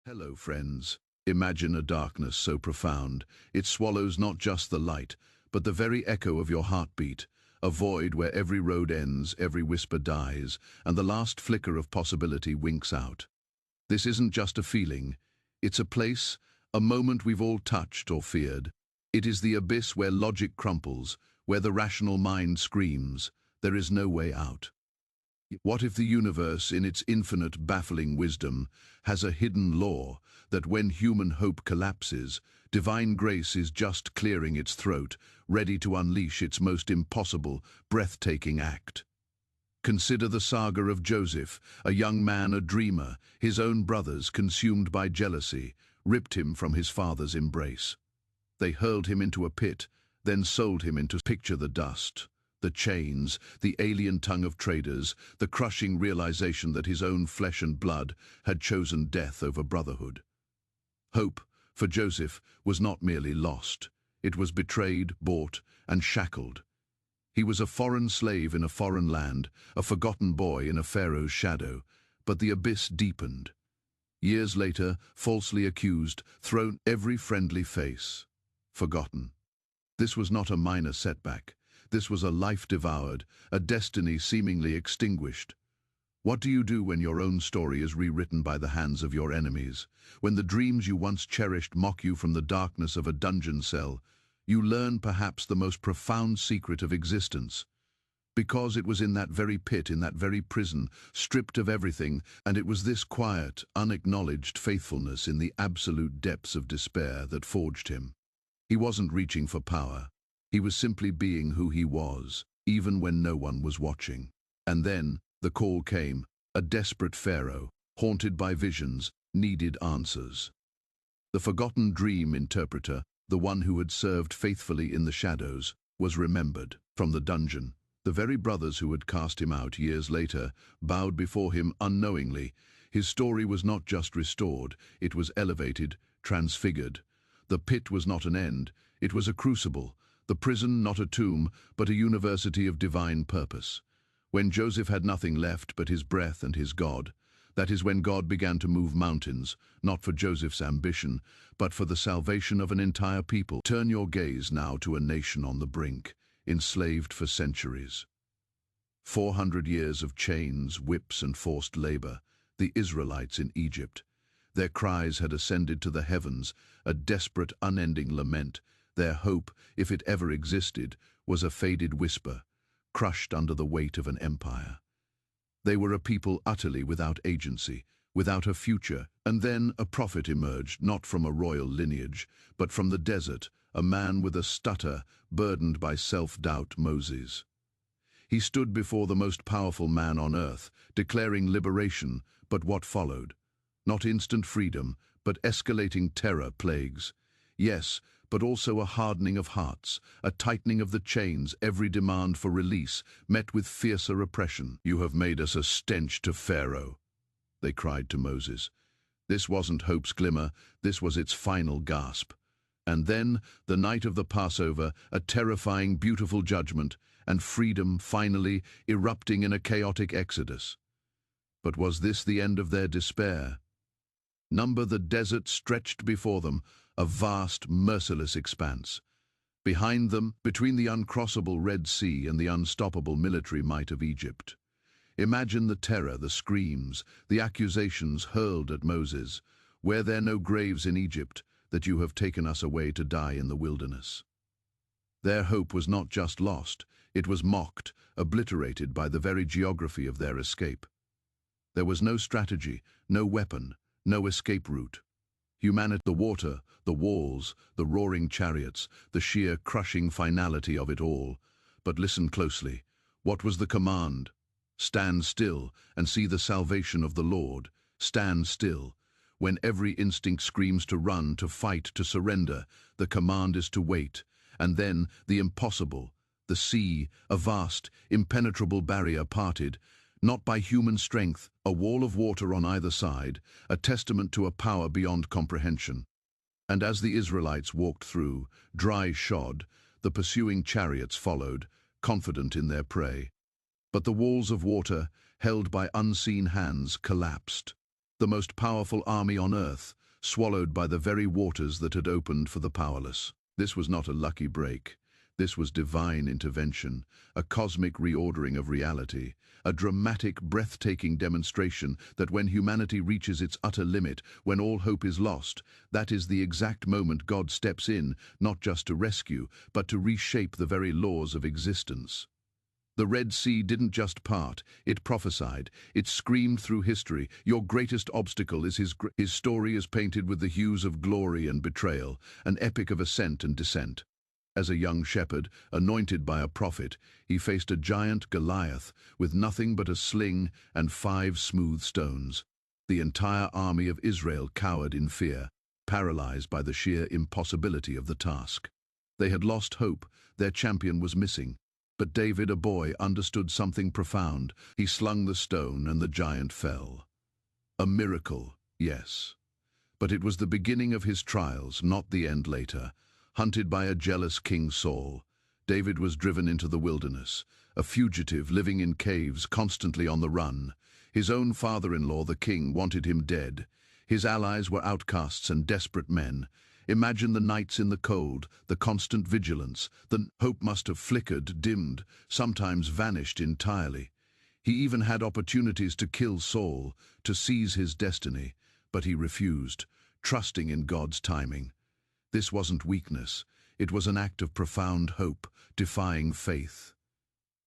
Hello, friends. Imagine a darkness so profound, it swallows not just the light, but the very echo of your heartbeat, a void where every road ends, every whisper dies, and the last flicker of possibility winks out. This isn't just a feeling, it's a place, a moment we've all touched or feared. It is the abyss where logic crumples, where the rational mind screams, there is no way out. What if the universe, in its infinite, baffling wisdom, has a hidden law that when human hope collapses, divine grace is just clearing its throat, ready to unleash its most impossible, breathtaking act? Consider the saga of Joseph, a young man, a dreamer. His own brothers, consumed by jealousy, ripped him from his father's embrace. They hurled him into a pit, then sold him into picture the dust. The chains, the alien tongue of traders, the crushing realization that his own flesh and blood had chosen death over brotherhood. Hope, for Joseph, was not merely lost. It was betrayed, bought, and shackled. He was a foreign slave in a foreign land, a forgotten boy in a pharaoh's shadow, but the abyss deepened. Years later, falsely accused, thrown every friendly face, forgotten. This was not a minor setback. This was a life devoured, a destiny seemingly extinguished. What do you do when your own story is rewritten by the hands of your enemies? When the dreams you once cherished mock you from the darkness of a dungeon cell, you learn perhaps the most profound secret of existence. Because it was in that very pit, in that very prison, stripped of everything, and it was this quiet, unacknowledged faithfulness in the absolute depths of despair that forged him. He wasn't reaching for power. He was simply being who he was, even when no one was watching. And then, the call came, a desperate pharaoh, haunted by visions, needed answers. The forgotten dream interpreter, the one who had served faithfully in the shadows, was remembered. From the dungeon, the very brothers who had cast him out years later bowed before him unknowingly. His story was not just restored, it was elevated, transfigured. The pit was not an end, it was a crucible. The prison not a tomb, but a university of divine purpose. When Joseph had nothing left but his breath and his God, that is when God began to move mountains, not for Joseph's ambition, but for the salvation of an entire people. Turn your gaze now to a nation on the brink, enslaved for centuries. 400 years of chains, whips, and forced labor, the Israelites in Egypt. Their cries had ascended to the heavens, a desperate, unending lament. Their hope, if it ever existed, was a faded whisper, crushed under the weight of an empire. They were a people utterly without agency, without a future, and then a prophet emerged, not from a royal lineage, but from the desert, a man with a stutter, burdened by self-doubt, Moses. He stood before the most powerful man on earth, declaring liberation, but what followed? Not instant freedom, but escalating terror, plagues. Yes, but also a hardening of hearts, a tightening of the chains, every demand for release, met with fiercer oppression. "You have made us a stench to Pharaoh," they cried to Moses. This wasn't hope's glimmer, this was its final gasp. And then, the night of the Passover, a terrifying, beautiful judgment, and freedom finally erupting in a chaotic exodus. But was this the end of their despair? Number the desert stretched before them, a vast, merciless expanse. Behind them, between the uncrossable Red Sea and the unstoppable military might of Egypt. Imagine the terror, the screams, the accusations hurled at Moses. "Were there no graves in Egypt, that you have taken us away to die in the wilderness?" Their hope was not just lost, it was mocked, obliterated by the very geography of their escape. There was no strategy, no weapon, no escape route. Humanity, the water, the walls, the roaring chariots, the sheer crushing finality of it all. But listen closely. What was the command? Stand still and see the salvation of the Lord. Stand still. When every instinct screams to run, to fight, to surrender, the command is to wait. And then the impossible, the sea, a vast, impenetrable barrier parted, not by human strength, a wall of water on either side, a testament to a power beyond comprehension. And as the Israelites walked through, dry-shod, the pursuing chariots followed, confident in their prey. But the walls of water, held by unseen hands, collapsed. The most powerful army on earth, swallowed by the very waters that had opened for the powerless. This was not a lucky break. This was divine intervention, a cosmic reordering of reality, a dramatic, breathtaking demonstration that when humanity reaches its utter limit, when all hope is lost, that is the exact moment God steps in, not just to rescue, but to reshape the very laws of existence. The Red Sea didn't just part, it prophesied, it screamed through history, your greatest obstacle is his story is painted with the hues of glory and betrayal, an epic of ascent and descent. As a young shepherd, anointed by a prophet, he faced a giant Goliath with nothing but a sling and 5 smooth stones. The entire army of Israel cowered in fear, paralyzed by the sheer impossibility of the task. They had lost hope, their champion was missing. But David, a boy, understood something profound. He slung the stone and the giant fell. A miracle, yes. But it was the beginning of his trials, not the end later. Hunted by a jealous King Saul, David was driven into the wilderness, a fugitive living in caves, constantly on the run. His own father-in-law, the king, wanted him dead. His allies were outcasts and desperate men. Imagine the nights in the cold, the constant vigilance. The hope must have flickered, dimmed, sometimes vanished entirely. He even had opportunities to kill Saul, to seize his destiny, but he refused, trusting in God's timing. This wasn't weakness, it was an act of profound hope, defying faith.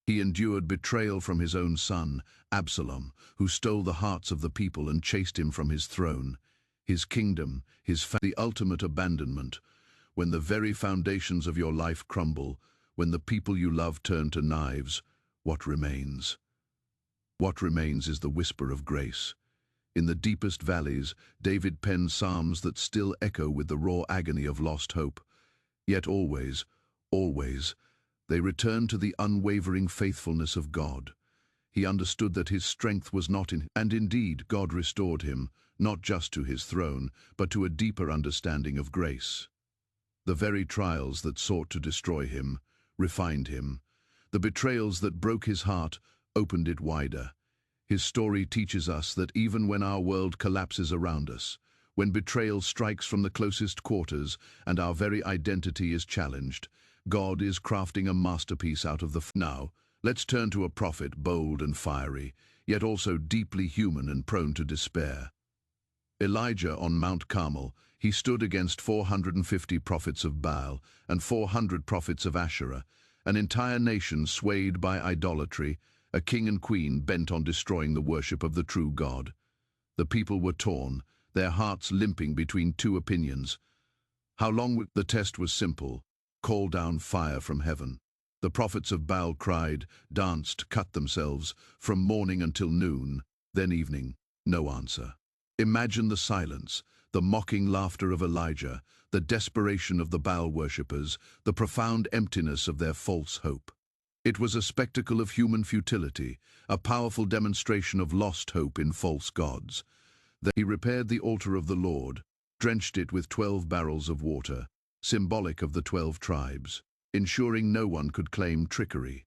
He endured betrayal from his own son, Absalom, who stole the hearts of the people and chased him from his throne. His kingdom, the ultimate abandonment. When the very foundations of your life crumble, when the people you love turn to knives, what remains? What remains is the whisper of grace. In the deepest valleys, David penned psalms that still echo with the raw agony of lost hope. Yet always, always, they returned to the unwavering faithfulness of God. He understood that his strength was not in, and indeed God restored him, not just to his throne, but to a deeper understanding of grace. The very trials that sought to destroy him, refined him. The betrayals that broke his heart, opened it wider. His story teaches us that even when our world collapses around us, when betrayal strikes from the closest quarters and our very identity is challenged, God is crafting a masterpiece out of the now. Let's turn to a prophet bold and fiery, yet also deeply human and prone to despair. Elijah on Mount Carmel, he stood against 450 prophets of Baal and 400 prophets of Asherah, an entire nation swayed by idolatry, a king and queen bent on destroying the worship of the true God. The people were torn, their hearts limping between two opinions. How long would the test was simple, call down fire from heaven. The prophets of Baal cried, danced, cut themselves, from morning until noon, then evening, no answer. Imagine the silence, the mocking laughter of Elijah, the desperation of the Baal worshippers, the profound emptiness of their false hope. It was a spectacle of human futility, a powerful demonstration of lost hope in false gods. Then he repaired the altar of the Lord, drenched it with 12 barrels of water, symbolic of the 12 tribes, ensuring no one could claim trickery.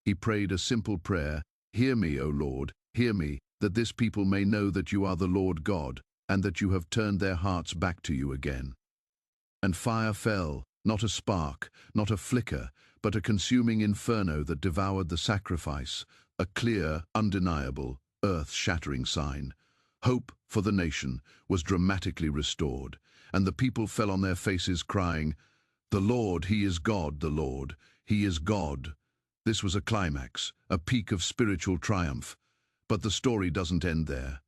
He prayed a simple prayer, "Hear me, O Lord, hear me, that this people may know that you are the Lord God, and that you have turned their hearts back to you again." And fire fell, not a spark, not a flicker, but a consuming inferno that devoured the sacrifice, a clear, undeniable, earth-shattering sign. Hope for the nation was dramatically restored, and the people fell on their faces crying, "The Lord, He is God, the Lord, He is God." This was a climax, a peak of spiritual triumph. But the story doesn't end there.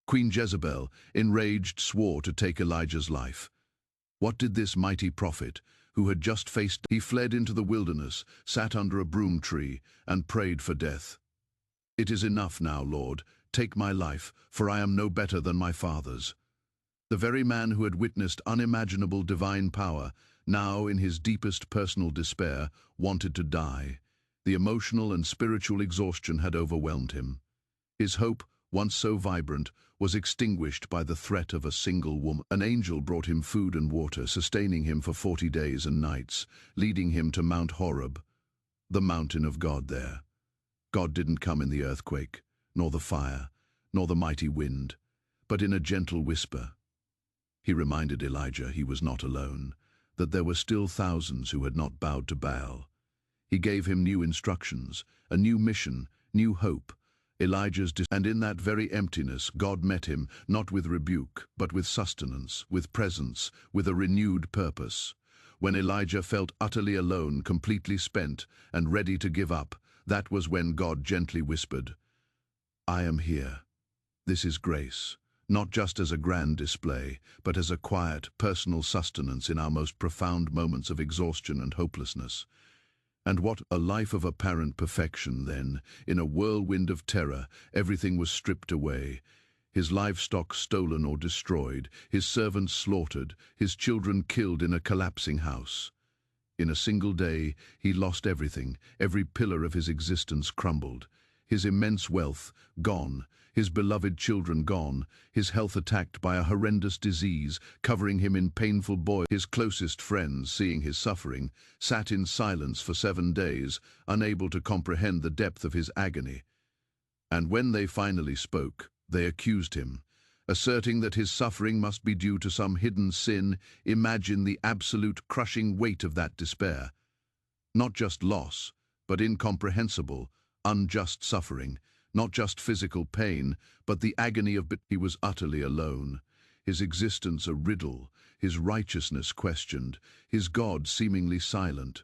Queen Jezebel, enraged, swore to take Elijah's life. What did this mighty prophet, who had just faced, he fled into the wilderness, sat under a broom tree, and prayed for death. "It is enough now, Lord, take my life, for I am no better than my fathers." The very man who had witnessed unimaginable divine power, now in his deepest personal despair, wanted to die. The emotional and spiritual exhaustion had overwhelmed him. His hope, once so vibrant, was extinguished by the threat of a single woman. An angel brought him food and water, sustaining him for 40 days and nights, leading him to Mount Horeb, the mountain of God there. God didn't come in the earthquake, nor the fire, nor the mighty wind, but in a gentle whisper. He reminded Elijah he was not alone, that there were still thousands who had not bowed to Baal. He gave him new instructions, a new mission, new hope. And in that very emptiness, God met him, not with rebuke, but with sustenance, with presence, with a renewed purpose. When Elijah felt utterly alone, completely spent, and ready to give up, that was when God gently whispered, "I am here." This is grace, not just as a grand display, but as a quiet, personal sustenance in our most profound moments of exhaustion and hopelessness. And what a life of apparent perfection then. In a whirlwind of terror, everything was stripped away. His livestock stolen or destroyed, his servants slaughtered, his children killed in a collapsing house. In a single day, he lost everything. Every pillar of his existence crumbled. His immense wealth gone, his beloved children gone, his health attacked by a horrendous disease, covering him in painful boil. His closest friends, seeing his suffering, sat in silence for 7 days, unable to comprehend the depth of his agony. And when they finally spoke, they accused him, asserting that his suffering must be due to some hidden sin. Imagine the absolute crushing weight of that despair. Not just loss, but incomprehensible, unjust suffering, not just physical pain, but the agony of he was utterly alone, his existence a riddle, his righteousness questioned, his God seemingly silent.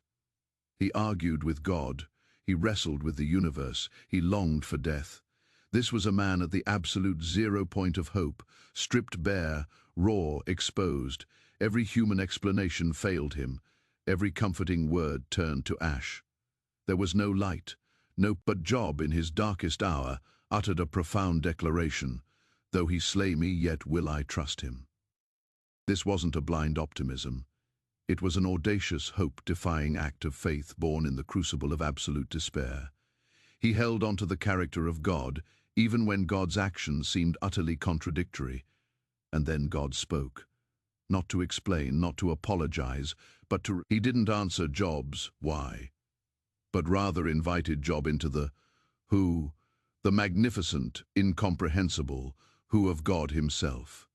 He argued with God, he wrestled with the universe, he longed for death. This was a man at the absolute zero point of hope, stripped bare, raw, exposed. Every human explanation failed him, every comforting word turned to ash. There was no light. No, but Job, in his darkest hour, uttered a profound declaration, "Though he slay me, yet will I trust him." This wasn't a blind optimism. It was an audacious, hope-defying act of faith born in the crucible of absolute despair. He held on to the character of God, even when God's actions seemed utterly contradictory. And then God spoke. Not to explain, not to apologize, but to... He didn't answer Job's why, but rather invited Job into the who, the magnificent, incomprehensible who of God himself.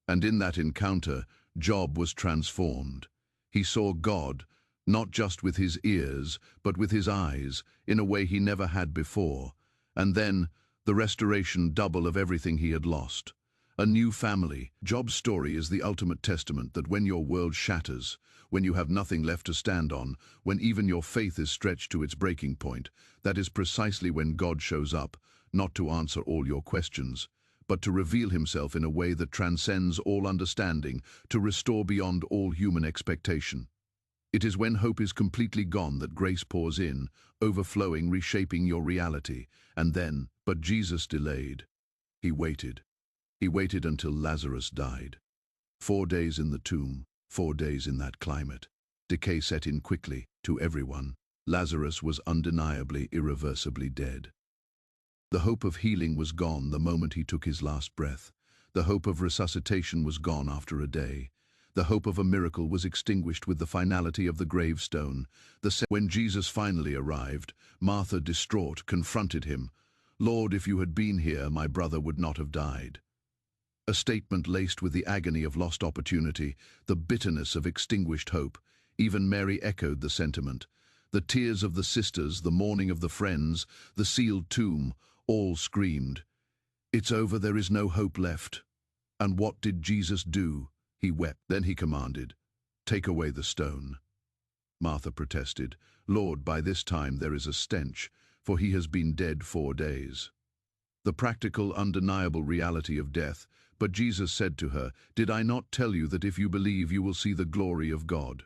And in that encounter, Job was transformed. He saw God, not just with his ears, but with his eyes, in a way he never had before. And then, the restoration double of everything he had lost. A new family. Job's story is the ultimate testament that when your world shatters, when you have nothing left to stand on, when even your faith is stretched to its breaking point, that is precisely when God shows up, not to answer all your questions, but to reveal himself in a way that transcends all understanding, to restore beyond all human expectation. It is when hope is completely gone that grace pours in, overflowing, reshaping your reality. And then, but Jesus delayed. He waited. He waited until Lazarus died. 4 days in the tomb, 4 days in that climate. Decay set in quickly, to everyone. Lazarus was undeniably, irreversibly dead. The hope of healing was gone the moment he took his last breath. The hope of resuscitation was gone after a day. The hope of a miracle was extinguished with the finality of the gravestone. When Jesus finally arrived, Martha, distraught, confronted him. "Lord, if you had been here, my brother would not have died." A statement laced with the agony of lost opportunity, the bitterness of extinguished hope. Even Mary echoed the sentiment. The tears of the sisters, the mourning of the friends, the sealed tomb, all screamed, "It's over, there is no hope left." And what did Jesus do? He wept. Then he commanded, "Take away the stone." Martha protested, "Lord, by this time there is a stench, for he has been dead 4 days." The practical, undeniable reality of death. But Jesus said to her, "Did I not tell you that if you believe you will see the glory of God?"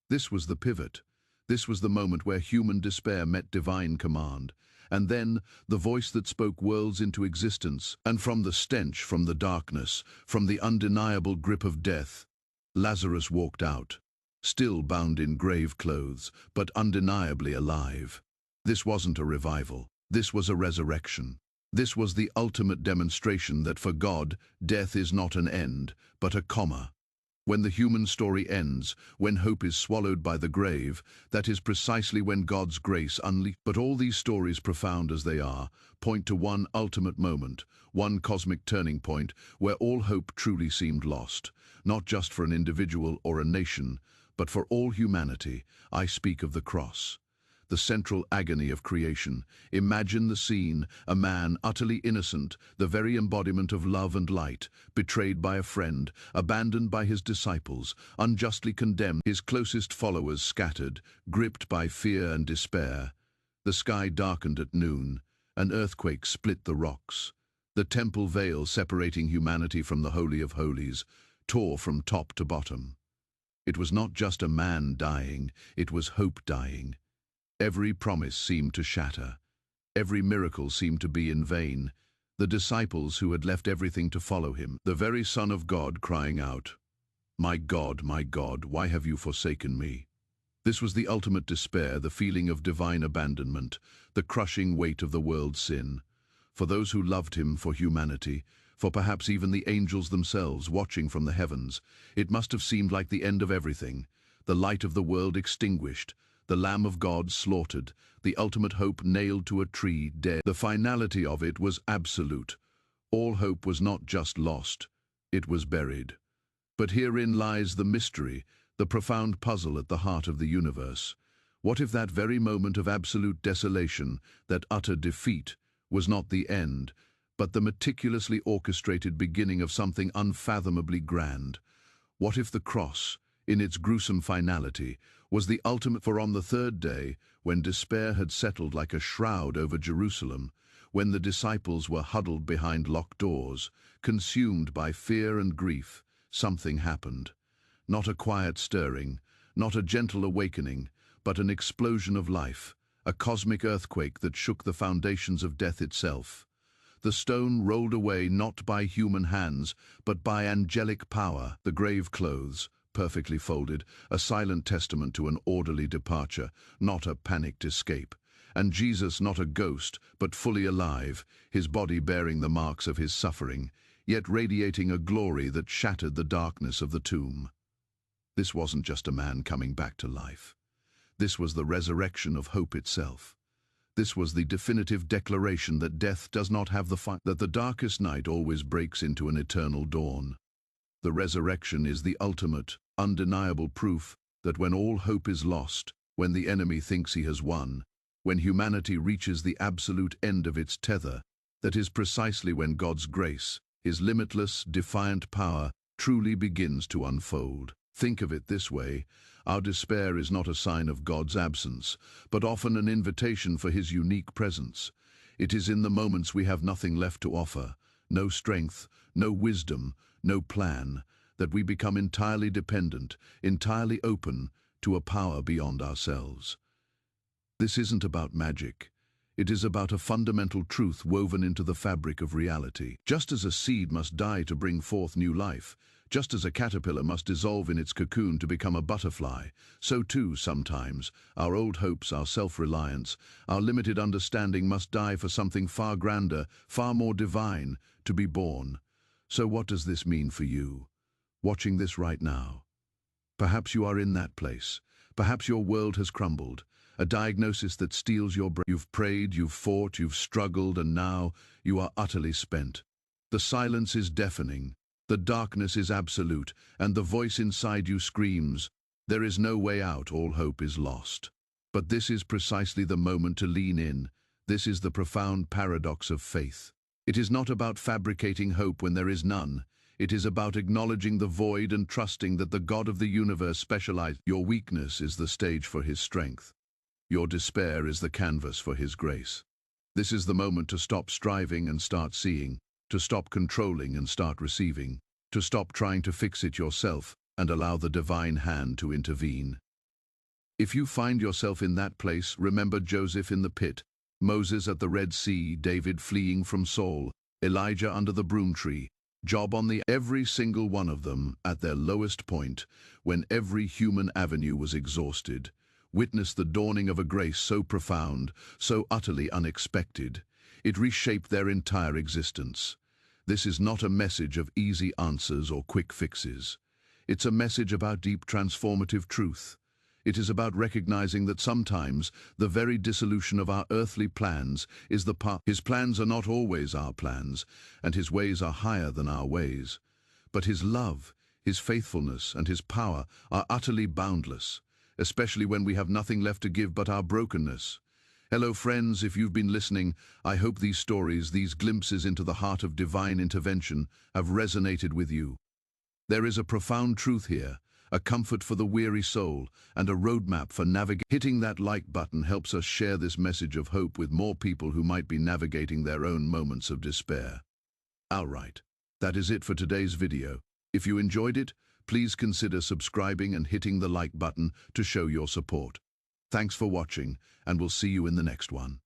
This was the pivot. This was the moment where human despair met divine command. And then, the voice that spoke worlds into existence, and from the stench, from the darkness, from the undeniable grip of death, Lazarus walked out, still bound in grave clothes, but undeniably alive. This wasn't a revival. This was a resurrection. This was the ultimate demonstration that for God, death is not an end, but a comma. When the human story ends, when hope is swallowed by the grave, that is precisely when God's grace unleashed. But all these stories, profound as they are, point to one ultimate moment, one cosmic turning point, where all hope truly seemed lost. not just for an individual or a nation, but for all humanity. I speak of the cross, the central agony of creation. Imagine the scene: a man utterly innocent, the very embodiment of love and light, betrayed by a friend, abandoned by his disciples, unjustly condemned, his closest followers scattered, gripped by fear and despair. The sky darkened at noon. An earthquake split the rocks. The temple veil separating humanity from the Holy of Holies tore from top to bottom. It was not just a man dying, it was hope dying. Every promise seemed to shatter. Every miracle seemed to be in vain. The disciples who had left everything to follow him, the very Son of God crying out, my God, why have you forsaken me?" This was the ultimate despair, the feeling of divine abandonment, the crushing weight of the world's sin. For those who loved him, for humanity, for perhaps even the angels themselves watching from the heavens, it must have seemed like the end of everything, the light of the world extinguished, the Lamb of God slaughtered, the ultimate hope nailed to a tree, dead. The finality of it was absolute. All hope was not just lost, it was buried. But herein lies the mystery, the profound puzzle at the heart of the universe. What if that very moment of absolute desolation, that utter defeat, was not the end, but the meticulously orchestrated beginning of something unfathomably grand? What if the cross, in its gruesome finality, was the ultimate? For on the third day, when despair had settled like a shroud over Jerusalem, when the disciples were huddled behind locked doors, consumed by fear and grief, something happened. Not a quiet stirring, not a gentle awakening, but an explosion of life, a cosmic earthquake that shook the foundations of death itself. The stone rolled away not by human hands, but by angelic power. The grave clothes, perfectly folded, a silent testament to an orderly departure, not a panicked escape. And Jesus, not a ghost, but fully alive, his body bearing the marks of his suffering, yet radiating a glory that shattered the darkness of the tomb. This wasn't just a man coming back to life. This was the resurrection of hope itself. This was the definitive declaration that death does not have the fight, that the darkest night always breaks into an eternal dawn. The resurrection is the ultimate, undeniable proof that when all hope is lost, when the enemy thinks he has won, when humanity reaches the absolute end of its tether, that is precisely when God's grace, his limitless, defiant power, truly begins to unfold. Think of it this way: our despair is not a sign of God's absence, but often an invitation for his unique presence. It is in the moments we have nothing left to offer, no strength, no wisdom, no plan, that we become entirely dependent, entirely open to a power beyond ourselves. This isn't about magic. It is about a fundamental truth woven into the fabric of reality. Just as a seed must die to bring forth new life, just as a caterpillar must dissolve in its cocoon to become a butterfly, so too, sometimes, our old hopes, our self-reliance, our limited understanding must die for something far grander, far more divine, to be born. So what does this mean for you, watching this right now? Perhaps you are in that place. Perhaps your world has crumbled, a diagnosis that steals your breath. You've prayed, you've fought, you've struggled, and now you are utterly spent. The silence is deafening, the darkness is absolute, and the voice inside you screams, there is no way out, all hope is lost. But this is precisely the moment to lean in. This is the profound paradox of faith. It is not about fabricating hope when there is none. It is about acknowledging the void and trusting that the God of the universe specializes. Your weakness is the stage for his strength. Your despair is the canvas for his grace. This is the moment to stop striving and start seeing, to stop controlling and start receiving, to stop trying to fix it yourself and allow the divine hand to intervene. If you find yourself in that place, remember Joseph in the pit, Moses at the Red Sea, David fleeing from Saul, Elijah under the broom tree, Job on the every single one of them at their lowest point, when every human avenue was exhausted. Witness the dawning of a grace so profound, so utterly unexpected. It reshaped their entire existence. This is not a message of easy answers or quick fixes. It's a message about deep transformative truth. It is about recognizing that sometimes the very dissolution of our earthly plans is the path. His plans are not always our plans, and his ways are higher than our ways. But his love, His faithfulness and His power are utterly boundless, especially when we have nothing left to give but our brokenness. Hello friends, if you've been listening, I hope these stories, these glimpses into the heart of divine intervention have resonated with you. There is a profound truth here, a comfort for the weary soul, and a roadmap for navigating. Hitting that like button helps us share this message of hope with more people who might be navigating their own moments of despair. Alright, that is it for today's video. If you enjoyed it, please consider subscribing and hitting the like button to show your support. Thanks for watching, and we'll see you in the next one.